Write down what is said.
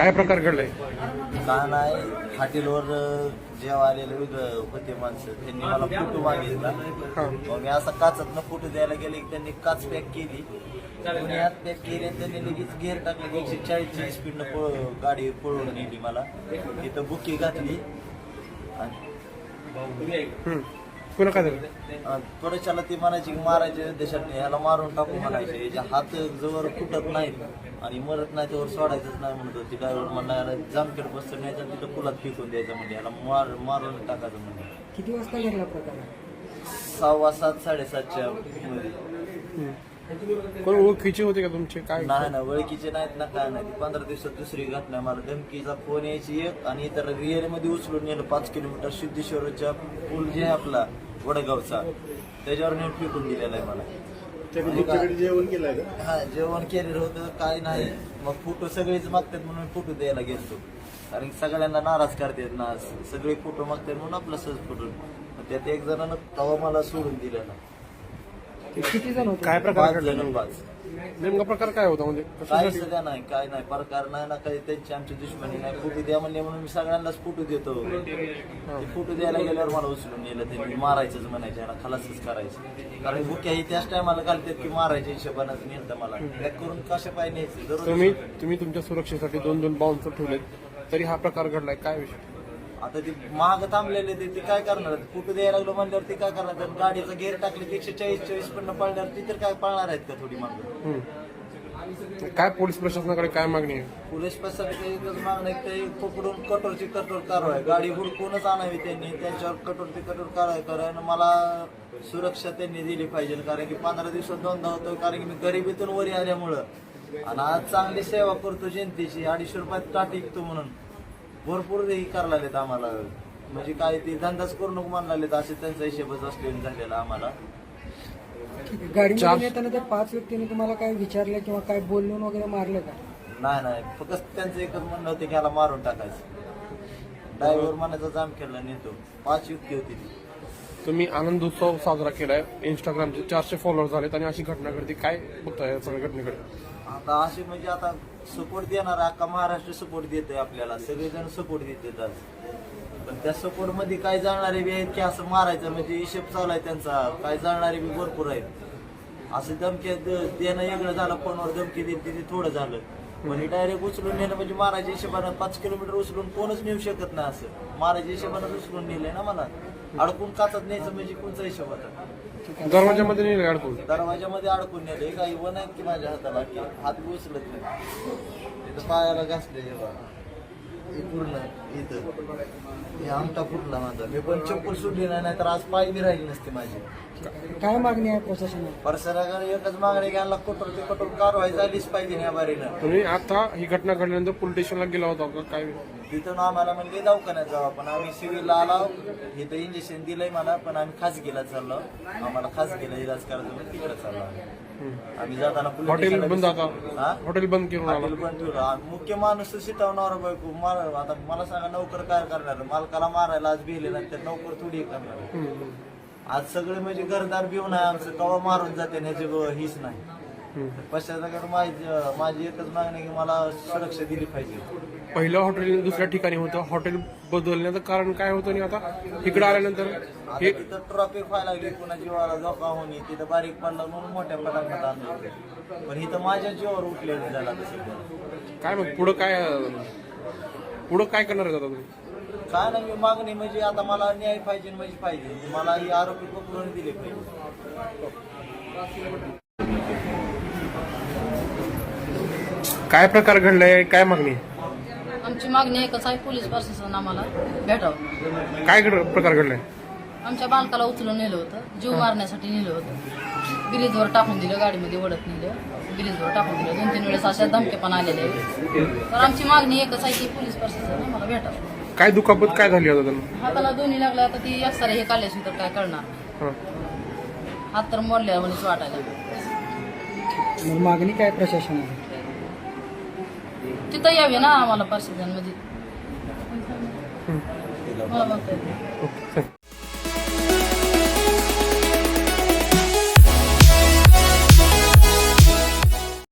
काय प्रकार घडलाय? का नाही हॉटेलवर जेव्हा आलेले होते माणसं त्यांनी मला फोटो मागितला. मग मी असा काचातनं फोटो द्यायला गेले की त्यांनी काच पॅक केली, कोणी हात पॅक केली आणि त्यांनी लगेच गेअर टाकले. 140च्या स्पीडनं गाडी पळवून नेली. मला तिथं बुकी घातली आणि पुन्हा काय झालं? थोड्याशाला ती म्हणायची मारायचे देशात ह्याला मारून टाकू म्हणायचे. याच्या हात जवळ फुटत नाहीत आणि मरत नाही त्यावर सोडायचंच नाही म्हणत होती. ड्रायव्हर म्हणला याला जामखेड बसतं न्यायचं तिथं पुलात फेकून द्यायचं म्हणजे याला मारून टाकायचं म्हणजे. किती वाजता घडला प्रकार? 6:15 7:30च्या मध्ये. कोण ओळखीचे होते का तुमचे? काय नाही ना ओळखीचे नाहीत ना काय नाही. 15 दिवसात दुसरी घटना. मला धमकीचा फोन यायची एक आणि इतर रिअल मध्ये उचलून नेलं 5 किलोमीटर सिद्धेश्वरच्या पूल जे आहे आपला वडगावचा त्याच्यावर नेऊन फेकून दिलेला आहे मला. जेवण केलंय का? हा जेवण केलेलं होतं काय नाही. मग फोटो सगळेच मागतात म्हणून फोटो द्यायला गेलतो. कारण सगळ्यांना नाराज करतात ना, सगळे फोटो मागतात म्हणून आपला सहज फोटो. त्यात एक जणांना तवा मला सोडून दिलेला. किती जण होते? काय प्रकार घडला? 5 नेमका प्रकार काय होता म्हणजे? काय सध्या नाही काय नाही प्रकार नाही ना काही. त्यांची आमची दुश्मनी नाही. फोटो द्या म्हणले म्हणून मी सगळ्यांनाच फोटो देतो. ते फोटो द्यायला गेल्यावर मला उचलून नेलं. त्यांनी मारायचंच म्हणायचे, याला खलासच करायचं. कारण बुक्याही त्याच टायमाला घालतात की मारायच्या हिशोबानं नेलं मला. पॅक करून कशा पाय न्यायचं. तुम्ही तुमच्या सुरक्षेसाठी 2 बाउन्सर ठेवलेत तरी हा प्रकार घडलाय, काय विषय? आता ते महाग थांबलेले ते काय करणार? फोटो द्यायला लागलो म्हणल्यावर ते काय करणार? गाडीचा गेअर टाकले 140 पण पळल्यावर ती तर काय पळणार आहेत का थोडी मागं? काय पोलीस प्रशासनाकडे काय मागणी आहे? पोलीस प्रशासनाची एकच मागणं आहे की पकडून कठोरची कठोर कारवाई. गाडी हुडकूनच आणावी त्यांनी, त्यांच्यावर कठोरची कठोर कारवाई कारण मला सुरक्षा त्यांनी दिली पाहिजे. कारण की 15 दिवसात 2दा होतो. कारण की मी गरिबीतून वरी आल्यामुळं आणि आज चांगली सेवा करतो जनतेची. 250 रुपयात टाट विकतो म्हणून भरपूर हे करायला लागलेत आम्हाला. म्हणजे काय ते धंदाच करू नको म्हणायला लागलेत असे त्यांचा हिशेबच असलेला झालेला आम्हाला. गाडीमध्ये येताना त्या 5 व्यक्तींनी तुम्हाला काय विचारलं किंवा काय बोलून वगैरे मारलं का? नाही फक्त त्यांचं एकच म्हणणं होतं की ह्याला मारून टाकायचं. ड्रायव्हर म्हणायचा जाम केला नेतो. 5 युक्ती होती ती. तुम्ही आनंद उत्सव साजरा केलाय, इंस्टाग्रामचे 400 फॉलोअर झालेत आणि अशी घटना घडते, काय बघताय सगळ्या घटनेकडे? आता असे म्हणजे आता सपोर्ट देणार अख्खा महाराष्ट्र सपोर्ट देतोय आपल्याला. सगळेजण सपोर्ट देतात आज. पण त्या सपोर्ट मध्ये काय जाणारे बी आहेत की असं मारायचं म्हणजे हिशेब चालू आहे त्यांचा. काय जाणारे बी भरपूर आहेत. असं धमकी देणं वेगळं झालं. फोनवर धमकी देते ते थोडं झालं. म्हणजे डायरेक्ट उचलून नेलं म्हणजे मारायच्या हिशोबानं 5 किलोमीटर उचलून कोणच नेऊ शकत नाही. असं मारायच्या हिशोबानं उचलून नेलंय ना मला. अडकून काचत न्यायचं म्हणजे कोणचा हिशोब होता? दरवाजामध्ये नेले अडकून? दरवाजामध्ये अडकून नेले. काही वन आहेत की माझ्या हाताला की हात बी उचलत नाही. तिथं पायाला घासले पूर्ण इथं हे आमटा फुटला माझा. मी पण चप्पल सुटली नाही तर आज पाय बी राहिली नसते माझी. काय मागणी आहे प्रशासनाला? प्रशासनाकडे एकच मागणी घ्यायला कठोर ते कठोर कारवाई झालीच पाहिजे या बारीनं. तुम्ही आता ही घटना घडल्यानंतर पोलीस स्टेशनला गेला होता का? काय तिथून आम्हाला म्हणजे दवाखान्यात जाऊ. पण आम्ही सिव्हिलला आलो. इथं इंजेक्शन दिलंय मला पण आम्ही खासगीला चाललो. आम्हाला खासगीला इलाज करायचं म्हणून तिकडे चाललो आम्ही. जाताना हॉटेल बंद आता? हॉटेल बंद केलं? हॉटेल बंद ठेवलं. मुख्य माणूस शिटवणार बायको मार. आता मला सांगा नोकर काय करणार? मालकाला मारायला आज भिले नंतर नोकर थोडी करणार. आज सगळे म्हणजे घरदार भिवून आहे आमचं. कवा मारून जाते ह्याची हीच नाही. पश्चात माझी एकच मागणी की मला सुरक्षा दिली पाहिजे. पहिलं हॉटेल दुसऱ्या ठिकाणी होतं, हॉटेल बदलण्याचं कारण काय होतं आणि आता इकडे आल्यानंतर हे तिथं ट्रॉफिक व्हायला लागली. पुन्हा जीवाला धोका होणे. तिथं बारीक पडला म्हणून मोठ्या पटापट आणलं. पण इथं माझ्या जीवावर उठलेलं झाला. काय मग पुढं काय करणार आहे आता तुम्ही? काय नाही मी मागणी म्हणजे आता मला न्याय पाहिजे म्हणजे पाहिजे. मला ही आरोपी पकडून दिले पाहिजे. काय प्रकार घडलाय, काय मागणी? आमची मागणी एकच आहे, पोलीस प्रशासन आम्हाला भेटावं. काय प्रकार घडलाय? आमच्या बालकाला उचलून नेलं होतं, जीव मारण्यासाठी नेलं होतं. ब्रिजवर टाकून दिलं, गाडीमध्ये ओढत नेलं, ब्रिजवर टाकून दिलं. 2-3 वेळेस अशा धमके पण आलेले. तर आमची मागणी एकच आहे की पोलीस प्रशासन आम्हाला भेटावं. काय दुखापत काय झाली आता त्यांना? हाताला दोन्ही लागल्या. आता ती एक्सरे हे काढल्याशी तर काय करणार? हात तर मोडल्या म्हणून वाटायला. मागणी काय प्रशासनाला? तिथं यावे ना आम्हाला प्रशासन मध्ये. मला म्हणता येतं.